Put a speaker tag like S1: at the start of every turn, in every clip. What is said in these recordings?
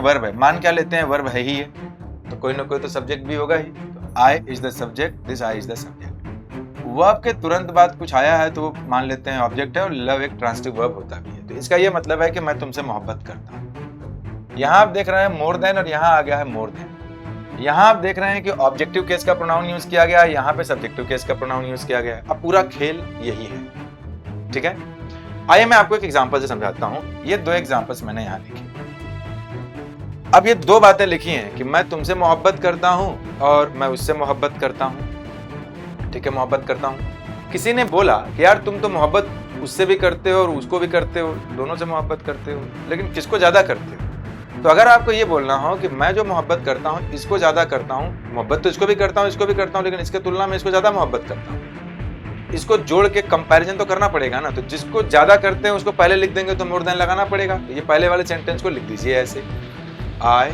S1: Verb है, मान क्या लेते हैं, वर्ब है ही है, तो कोई ना कोई तो सब्जेक्ट भी होगा ही। तो I is the subject, this I is the subject. Verb के तुरंत बाद कुछ आया है तो वो मान लेते हैं ऑब्जेक्ट है, और लव एक ट्रांजिटिव वर्ब होता भी है। तो इसका ये मतलब है कि मैं तुमसे मोहब्बत करता हूँ। यहाँ आप देख रहे हैं मोर देन, और यहाँ आ गया है मोर देन। यहाँ आप देख रहे हैं कि ऑब्जेक्टिव केस का प्रोनाउन यूज किया गया है, यहाँ पे सब्जेक्टिव केस का प्रोनाउन यूज किया गया है। अब पूरा खेल यही है, ठीक है। आइए मैं आपको एक एग्जांपल से समझाता हूँ। ये दो एग्जांपल्स मैंने यहाँ लिखे। अब ये दो बातें लिखी हैं कि मैं तुमसे मोहब्बत करता हूँ और मैं उससे मोहब्बत करता हूँ, ठीक है, मोहब्बत करता हूँ। किसी ने बोला कि यार तुम तो मोहब्बत उससे भी करते हो और उसको भी करते हो, दोनों से मोहब्बत करते हो, लेकिन किसको ज्यादा करते हो? तो अगर आपको ये बोलना हो कि मैं जो मोहब्बत करता हूँ इसको ज्यादा करता हूँ, मोहब्बत तो इसको भी करता हूँ इसको भी करता हूँ, लेकिन इसके तुलना में इसको ज्यादा मोहब्बत करता हूँ, इसको जोड़ के कंपैरिजन तो करना पड़ेगा ना। तो जिसको ज्यादा करते हैं उसको पहले लिख देंगे तो मोर देन लगाना पड़ेगा। तो ये पहले वाले सेंटेंस को लिख दीजिए ऐसे, आई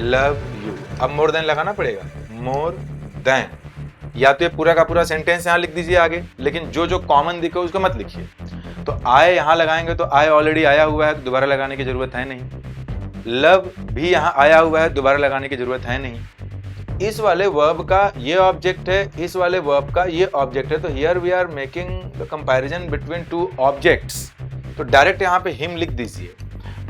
S1: लव यू। अब मोर देन लगाना पड़ेगा, मोर देन, या तो ये पूरा का पूरा सेंटेंस यहाँ लिख दीजिए आगे, लेकिन जो जो कॉमन दिखे उसको मत लिखिए। तो आए यहाँ लगाएंगे तो आए ऑलरेडी आया हुआ है तो दोबारा लगाने की जरूरत है नहीं। लव भी यहाँ आया हुआ है, दोबारा लगाने की जरूरत है नहीं। इस वाले वर्ब का ये ऑब्जेक्ट है, इस वाले वर्ब का ये ऑब्जेक्ट है। तो here we are making the comparison between two objects. तो डायरेक्ट यहाँ पे हिम लिख दीजिए।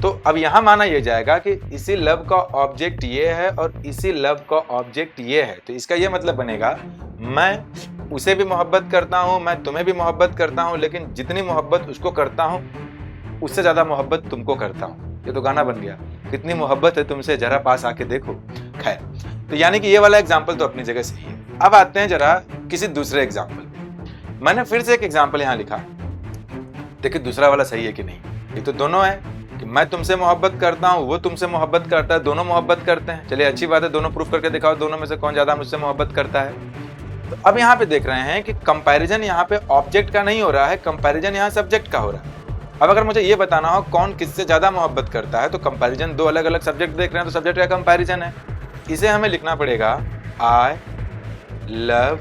S1: तो अब यहाँ माना यह जाएगा कि इसी लव का ऑब्जेक्ट ये है और इसी लव का ऑब्जेक्ट ये है। तो इसका ये मतलब बनेगा मैं उसे भी मोहब्बत करता हूँ, मैं तुम्हें भी मोहब्बत करता हूँ, लेकिन जितनी मोहब्बत उसको करता हूँ उससे ज्यादा मोहब्बत तुमको करता हूँ। ये तो गाना बन गया, कितनी मोहब्बत है तुमसे जरा पास आके देखो। खैर, तो यानी कि ये वाला एग्जाम्पल तो अपनी जगह सही है। अब आते हैं जरा किसी दूसरे एग्जाम्पल पे। मैंने फिर से एक एग्जाम्पल यहाँ लिखा, देखिए दूसरा वाला सही है कि नहीं। ये तो दोनों है कि मैं तुमसे मोहब्बत करता हूँ, वो तुमसे मोहब्बत करता है, दोनों मोहब्बत करते हैं। चलिए अच्छी बात है, दोनों प्रूफ करके दिखाओ दोनों में से कौन ज्यादा मुझसे मोहब्बत करता है। तो अब यहाँ पे देख रहे हैं कि कंपैरिजन यहाँ पे ऑब्जेक्ट का नहीं हो रहा है, कंपैरिजन यहाँ सब्जेक्ट का हो रहा है। अब अगर मुझे ये बताना हो कौन किससे ज्यादा मोहब्बत करता है, तो कंपैरिजन दो अलग अलग सब्जेक्ट देख रहे हैं तो सब्जेक्ट का कंपैरिजन है। इसे हमें लिखना पड़ेगा आई लव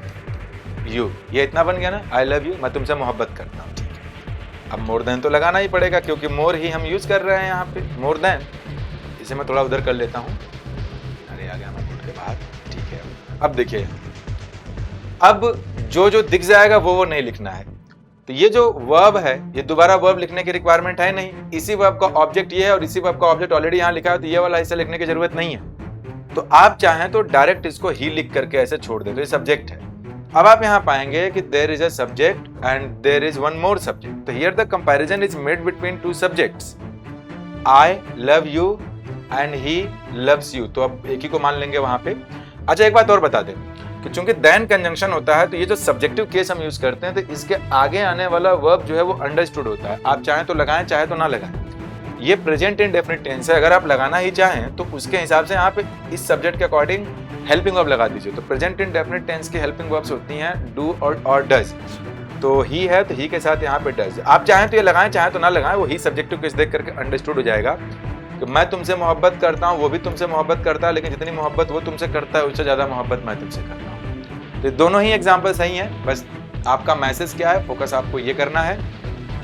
S1: यू। ये इतना बन गया ना, आई लव यू, मैं तुमसे मोहब्बत करता हूँ, ठीक है। अब मोर देन तो लगाना ही पड़ेगा क्योंकि मोर ही हम यूज कर रहे हैं यहाँ पे, मोर देन। इसे मैं थोड़ा उधर कर लेता हूँ, अरे आ गया मैं बोर्ड के बाहर, ठीक है। अब देखिए, अब जो जो दिख जाएगा वो नहीं लिखना है। तो ये जो वर्ब है ये दोबारा वर्ब लिखने की रिक्वायरमेंट है नहीं, इसी वर्ब का ऑब्जेक्ट ये है और इसी वर्ब का ऑब्जेक्ट ऑलरेडी यहाँ लिखा है, तो ये वाला इसे लिखने की जरूरत नहीं है। तो आप चाहें तो डायरेक्ट इसको ही लिख करके ऐसे छोड़ दे, तो ये सब्जेक्ट है। अब आप यहाँ पाएंगे कि there is a subject and there is one more subject. तो here the comparison is made between two subjects, I love you and he loves you. तो अब एक ही को मान लेंगे वहां पे। अच्छा एक बात और बता दें कि चूंकि देन कंजंक्शन होता है तो ये जो सब्जेक्टिव केस हम यूज करते हैं तो इसके आगे आने वाला वर्ब जो है वो अंडरस्टूड होता है। आप चाहें तो लगाएं, चाहे तो ना लगाएं। ये प्रेजेंट इंडेफिनिट टेंस है, अगर आप लगाना ही चाहें तो उसके हिसाब से यहाँ पे इस सब्जेक्ट के अकॉर्डिंग हेल्पिंग वर्ब लगा दीजिए। तो प्रेजेंट इंडेफिनिट टेंस की हेल्पिंग वर्ब्स होती हैं डू और डज। तो ही है तो ही के साथ यहाँ पे डज। आप चाहें तो ये लगाएं, चाहे तो ना लगाएं, वो ही सब्जेक्टिव केस देख करके अंडरस्टूड हो जाएगा कि मैं तुमसे मोहब्बत करता हूँ, वो भी तुमसे मोहब्बत करता है, लेकिन जितनी मोहब्बत वो तुमसे करता है उससे ज्यादा मोहब्बत मैं तुमसे करता हूँ। तो दोनों ही एग्जाम्पल सही हैं, बस आपका मैसेज क्या है, फोकस आपको ये करना है